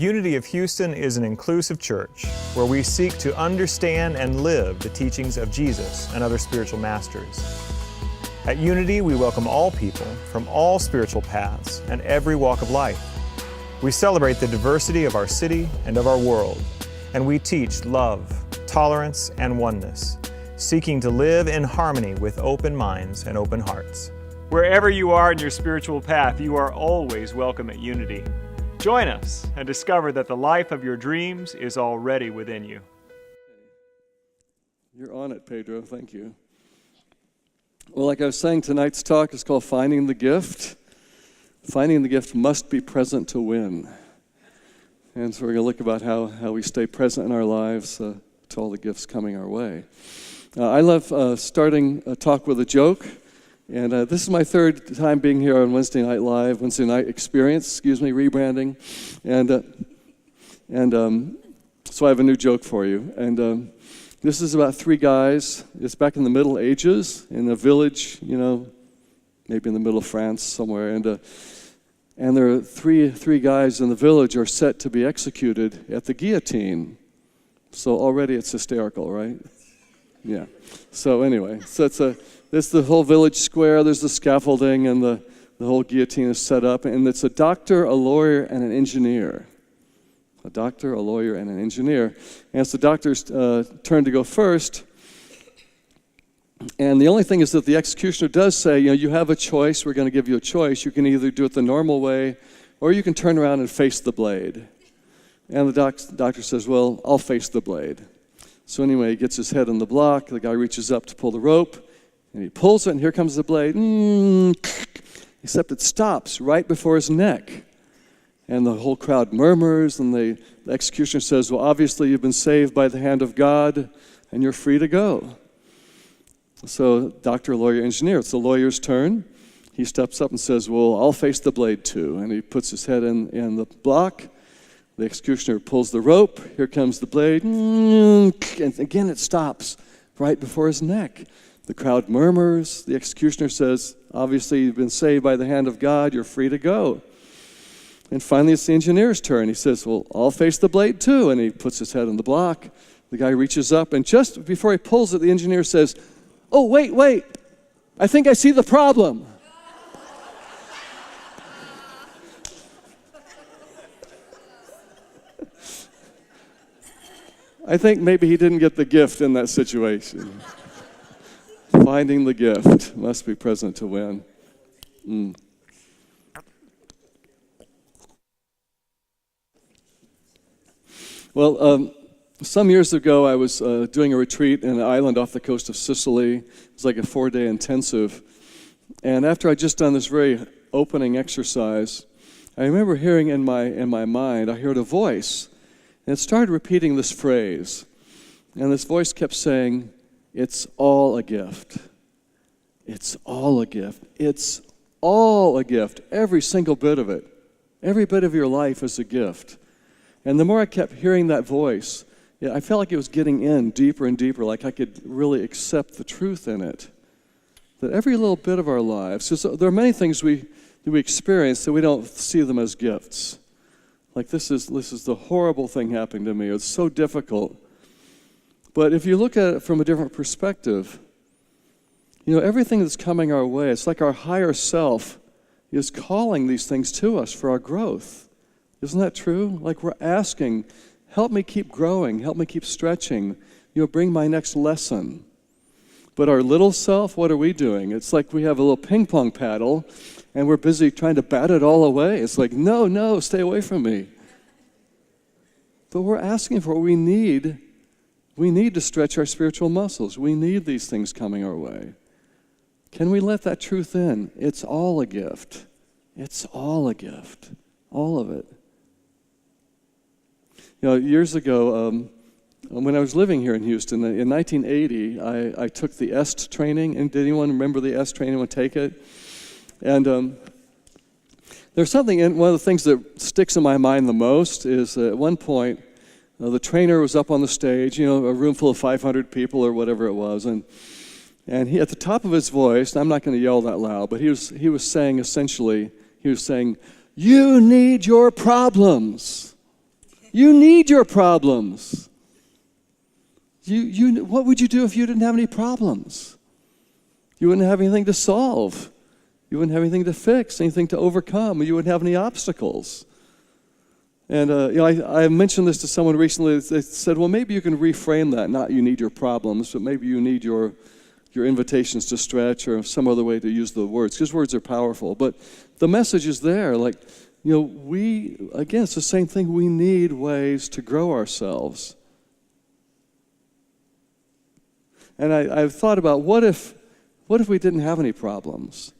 Unity of Houston is an inclusive church where we seek to understand and live the teachings of Jesus and other spiritual masters. At Unity, we welcome all people from all spiritual paths and every walk of life. We celebrate the diversity of our city and of our world, and we teach love, tolerance, and oneness, seeking to live in harmony with open minds and open hearts. Wherever you are in your spiritual path, you are always welcome at Unity. Join us and discover that the life of your dreams is already within you. You're on it, Pedro. Thank you. Well, like I was saying, tonight's talk is called Finding the Gift. Finding the gift must be present to win. And so we're going to look about how we stay present in our lives to all the gifts coming our way. I love starting a talk with a joke. And this is my third time being here on Wednesday Night Live, Wednesday Night Experience, rebranding. And so I have a new joke for you. And this is about three guys. It's back in the Middle Ages in a village, maybe in the middle of France somewhere. And there are three guys in the village are set to be executed at the guillotine. So already it's hysterical, right? Yeah. So anyway, it's the whole village square. There's the scaffolding, and the whole guillotine is set up. And it's a doctor, a lawyer, and an engineer. A doctor, a lawyer, and an engineer. And it's the doctor's turn to go first. And the only thing is that the executioner does say, you have a choice. We're going to give you a choice. You can either do it the normal way, or you can turn around and face the blade. And the doctor says, well, I'll face the blade. So anyway, he gets his head on the block. The guy reaches up to pull the rope. And he pulls it, and here comes the blade. Except it stops right before his neck. And the whole crowd murmurs, and the executioner says, well, obviously you've been saved by the hand of God, and you're free to go. So doctor, lawyer, engineer, it's the lawyer's turn. He steps up and says, well, I'll face the blade too. And he puts his head in the block. The executioner pulls the rope. Here comes the blade. And again, it stops right before his neck. The crowd murmurs. The executioner says, obviously you've been saved by the hand of God. You're free to go. And finally, it's the engineer's turn. He says, well, I'll face the blade too. And he puts his head on the block. The guy reaches up, and just before he pulls it, the engineer says, oh, wait. I think I see the problem. I think maybe he didn't get the gift in that situation. Finding the gift must be present to win. Well, some years ago, I was doing a retreat in an island off the coast of Sicily. It was like a 4-day intensive. And after I'd just done this very opening exercise, I remember hearing in my mind, I heard a voice. And it started repeating this phrase. And this voice kept saying, it's all a gift. It's all a gift. It's all a gift. Every single bit of it. Every bit of your life is a gift. And the more I kept hearing that voice, I felt like it was getting in deeper and deeper, like I could really accept the truth in it. That every little bit of our lives, so there are many things that we experience that we don't see them as gifts. Like this is the horrible thing happening to me. It's so difficult. But if you look at it from a different perspective, everything that's coming our way, it's like our higher self is calling these things to us for our growth. Isn't that true? Like we're asking, help me keep growing, help me keep stretching, bring my next lesson. But our little self, what are we doing? It's like we have a little ping pong paddle, and we're busy trying to bat it all away. It's like, no, stay away from me. But we're asking for what we need. We need to stretch our spiritual muscles. We need these things coming our way. Can we let that truth in? It's all a gift. It's all a gift. All of it. Years ago, when I was living here in Houston, in 1980, I took the EST training. And did anyone remember the EST training? Anyone take it? And there's something, one of the things that sticks in my mind the most is at one point, the trainer was up on the stage, a room full of 500 people or whatever it was, and he, at the top of his voice, and I'm not going to yell that loud, but he was saying essentially, you need your problems. You need your problems. What would you do if you didn't have any problems? You wouldn't have anything to solve. You wouldn't have anything to fix, anything to overcome. You wouldn't have any obstacles. And I mentioned this to someone recently. They said, well, maybe you can reframe that. Not you need your problems, but maybe you need your invitations to stretch, or some other way to use the words, because words are powerful. But the message is there. Again, it's the same thing. We need ways to grow ourselves. And I've thought about what if we didn't have any problems?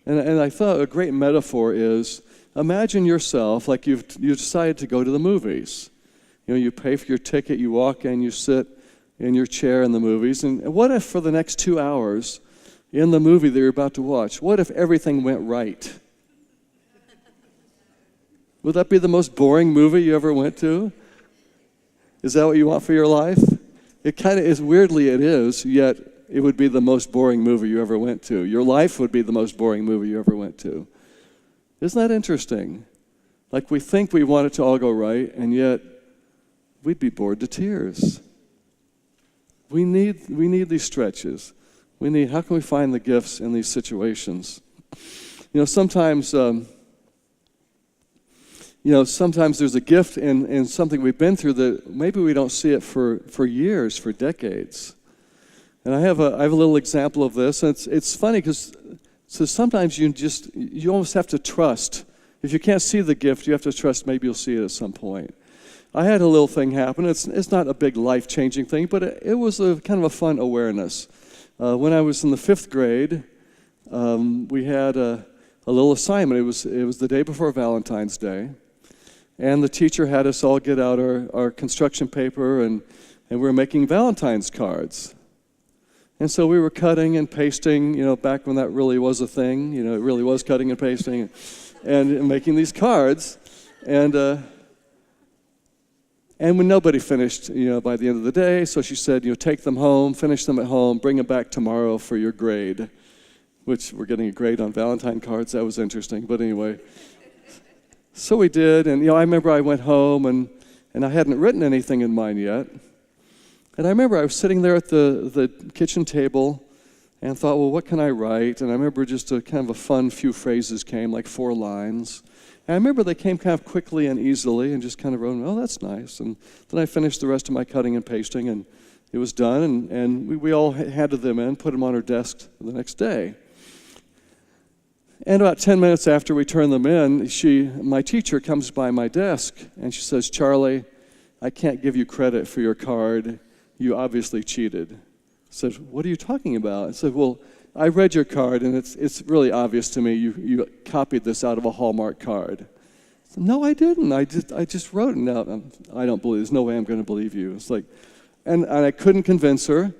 And I thought a great metaphor is, imagine yourself like you decided to go to the movies. You pay for your ticket, you walk in, you sit in your chair in the movies. And what if for the next 2 hours in the movie that you're about to watch, what if everything went right? Would that be the most boring movie you ever went to? Is that what you want for your life? It kind of is, weirdly it is, yet it would be the most boring movie you ever went to. Your life would be the most boring movie you ever went to. Isn't that interesting? Like, we think we want it to all go right, and yet we'd be bored to tears. We need these stretches. How can we find the gifts in these situations? Sometimes there's a gift in something we've been through that maybe we don't see it for years, for decades. And I have a little example of this. And it's funny because sometimes you almost have to trust. If you can't see the gift, you have to trust maybe you'll see it at some point. I had a little thing happen. It's not a big life-changing thing, but it was a kind of a fun awareness. When I was in the 5th grade, we had a little assignment. It was the day before Valentine's Day. And the teacher had us all get out our construction paper, and we were making Valentine's cards. And so we were cutting and pasting, back when that really was a thing. It really was cutting and pasting and making these cards. And when nobody finished, by the end of the day, so she said, take them home, finish them at home, bring them back tomorrow for your grade, which we're getting a grade on Valentine cards. That was interesting. But anyway, so we did. And, I remember I went home and I hadn't written anything in mine yet. And I remember I was sitting there at the kitchen table and thought, well, what can I write? And I remember just a kind of a fun few phrases came, like 4 lines. And I remember they came kind of quickly and easily, and just kind of wrote, oh, that's nice. And then I finished the rest of my cutting and pasting, and it was done. And we all handed them in, put them on our desk the next day. And about 10 minutes after we turned them in, my teacher comes by my desk, and she says, Charley, I can't give you credit for your card. You obviously cheated. I said, what are you talking about? I said, well, I read your card, and it's really obvious to me you copied this out of a Hallmark card. I said, no, I didn't. I just wrote it. No, I don't believe. There's no way I'm going to believe you. It's like, and I couldn't convince her.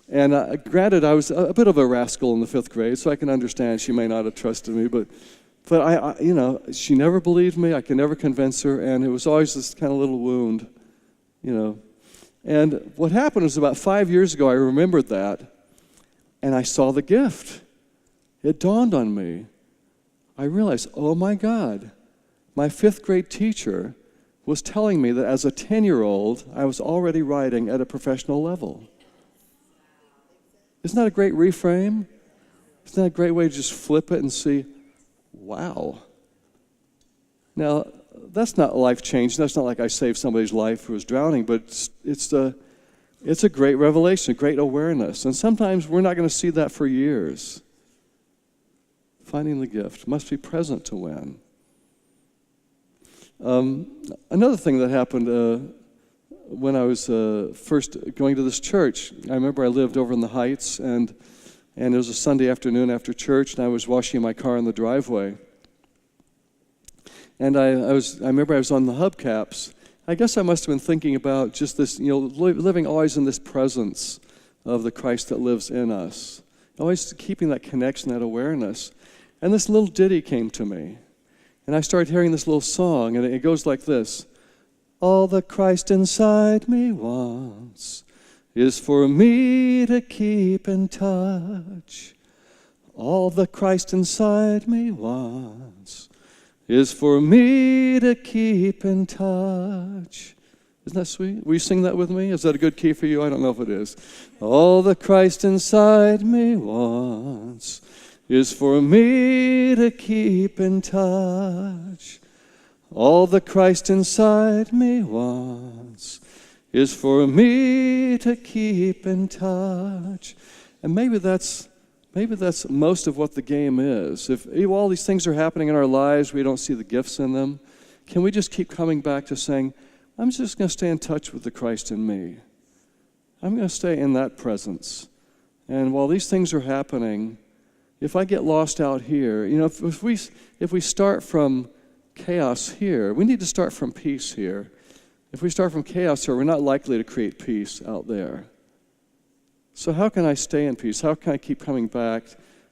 And granted, I was a bit of a rascal in the 5th grade, so I can understand she may not have trusted me. But I she never believed me. I could never convince her, and it was always this kind of little wound, And what happened was about 5 years ago, I remembered that. And I saw the gift. It dawned on me. I realized, oh my God, my 5th grade teacher was telling me that as a 10-year-old, I was already writing at a professional level. Isn't that a great reframe? Isn't that a great way to just flip it and see, wow. Now, that's not life-changing. That's not like I saved somebody's life who was drowning, but it's a great revelation, a great awareness. And sometimes we're not going to see that for years. Finding the gift must be present to win. Another thing that happened when I was first going to this church, I remember I lived over in the Heights, and it was a Sunday afternoon after church, and I was washing my car in the driveway. And I remember I was on the hubcaps. I guess I must have been thinking about just this, living always in this presence of the Christ that lives in us. Always keeping that connection, that awareness. And this little ditty came to me. And I started hearing this little song, and it goes like this. All the Christ inside me wants is for me to keep in touch. All the Christ inside me wants is for me to keep in touch. Isn't that sweet? Will you sing that with me? Is that a good key for you? I don't know if it is. All the Christ inside me wants is for me to keep in touch. All the Christ inside me wants is for me to keep in touch. And maybe that's most of what the game is. If all these things are happening in our lives, we don't see the gifts in them, can we just keep coming back to saying, I'm just going to stay in touch with the Christ in me. I'm going to stay in that presence. And while these things are happening, if I get lost out here, if we start from chaos here, we need to start from peace here. If we start from chaos here, we're not likely to create peace out there. So how can I stay in peace? How can I keep coming back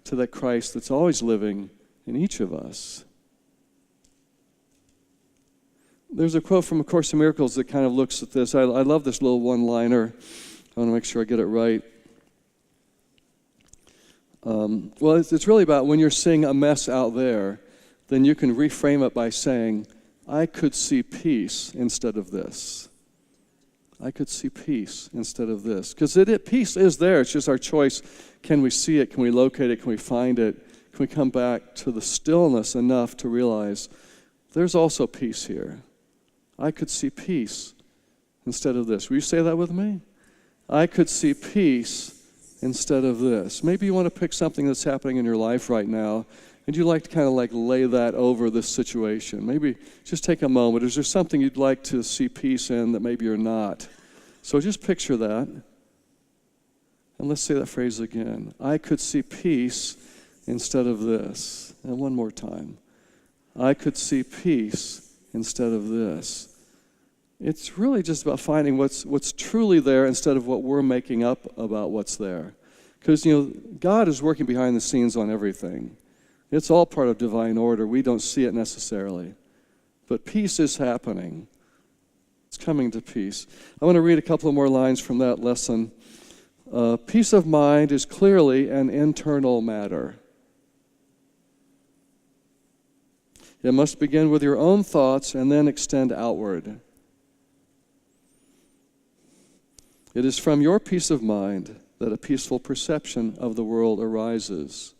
to that Christ that's always living in each of us? There's a quote from A Course in Miracles that kind of looks at this. I love this little one-liner. I want to make sure I get it right. Well, it's really about when you're seeing a mess out there, then you can reframe it by saying, I could see peace instead of this. I could see peace instead of this. Because peace is there. It's just our choice. Can we see it? Can we locate it? Can we find it? Can we come back to the stillness enough to realize there's also peace here? I could see peace instead of this. Will you say that with me? I could see peace instead of this. Maybe you want to pick something that's happening in your life right now, and you'd like to kind of lay that over this situation. Maybe just take a moment. Is there something you'd like to see peace in that maybe you're not? So just picture that. And let's say that phrase again. I could see peace instead of this. And one more time. I could see peace instead of this. It's really just about finding what's truly there instead of what we're making up about what's there. Because, God is working behind the scenes on everything. It's all part of divine order. We don't see it necessarily. But peace is happening. It's coming to peace. I want to read a couple of more lines from that lesson. Peace of mind is clearly an internal matter. It must begin with your own thoughts and then extend outward. It is from your peace of mind that a peaceful perception of the world arises.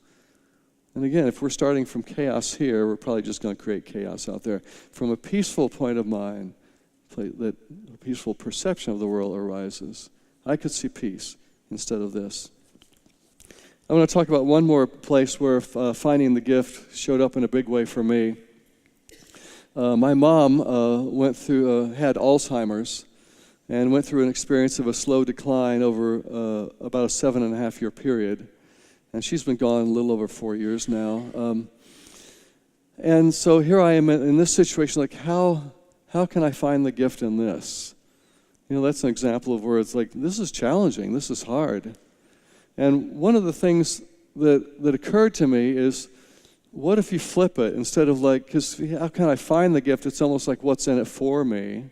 And again, if we're starting from chaos here, we're probably just going to create chaos out there. From a peaceful point of mind, that a peaceful perception of the world arises. I could see peace instead of this. I want to talk about one more place where finding the gift showed up in a big way for me. My mom had Alzheimer's and went through an experience of a slow decline over about a 7.5-year period. And she's been gone a little over 4 years now. And so here I am in this situation, how can I find the gift in this? That's an example of where it's this is challenging, this is hard. And one of the things that occurred to me is, what if you flip it instead of because how can I find the gift? It's almost like what's in it for me.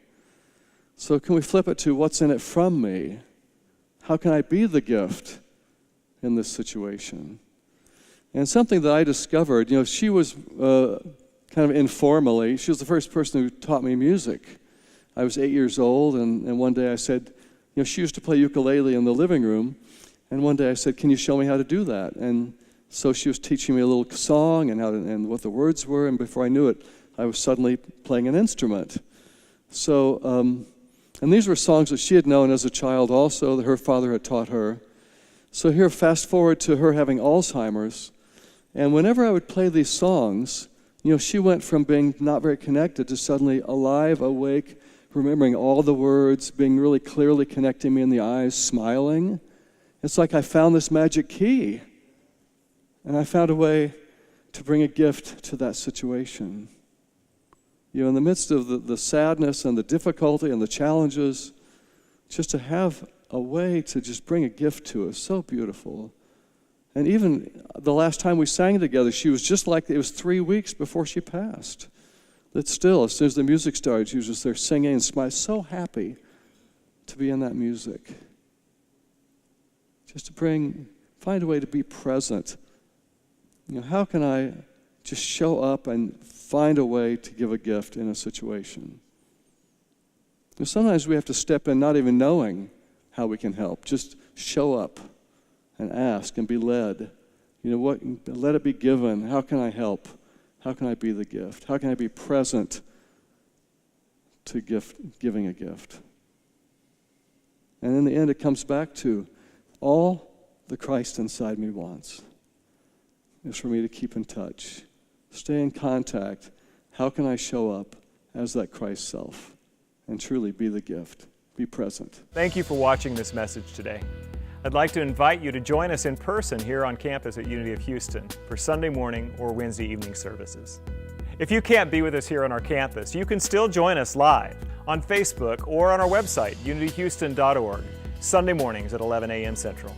So can we flip it to what's in it from me? How can I be the gift in this situation? And something that I discovered, she was kind of informally, she was the first person who taught me music. I was 8 years old, and one day I said, she used to play ukulele in the living room, and one day I said, can you show me how to do that? And so she was teaching me a little song and what the words were, and before I knew it, I was suddenly playing an instrument. So, and these were songs that she had known as a child also, that her father had taught her. So here, fast forward to her having Alzheimer's, and whenever I would play these songs, she went from being not very connected to suddenly alive, awake, remembering all the words, being really clearly connecting me in the eyes, smiling. It's like I found this magic key, and I found a way to bring a gift to that situation. In the midst of the sadness and the difficulty and the challenges, just to have a way to just bring a gift to us, so beautiful. And even the last time we sang together, she was just like, it was 3 weeks before she passed. That still, as soon as the music started, she was just there singing and smiling, so happy to be in that music. Just to find a way to be present. How can I just show up and find a way to give a gift in a situation? Sometimes we have to step in not even knowing how we can help. Just show up and ask and be led. Let it be given. How can I help? How can I be the gift? How can I be present to giving a gift? And in the end, it comes back to all the Christ inside me wants is for me to keep in touch, stay in contact. How can I show up as that Christ self and truly be the gift, be present? Thank you for watching this message today. I'd like to invite you to join us in person here on campus at Unity of Houston for Sunday morning or Wednesday evening services. If you can't be with us here on our campus, you can still join us live on Facebook or on our website, unityhouston.org, Sunday mornings at 11 a.m. Central.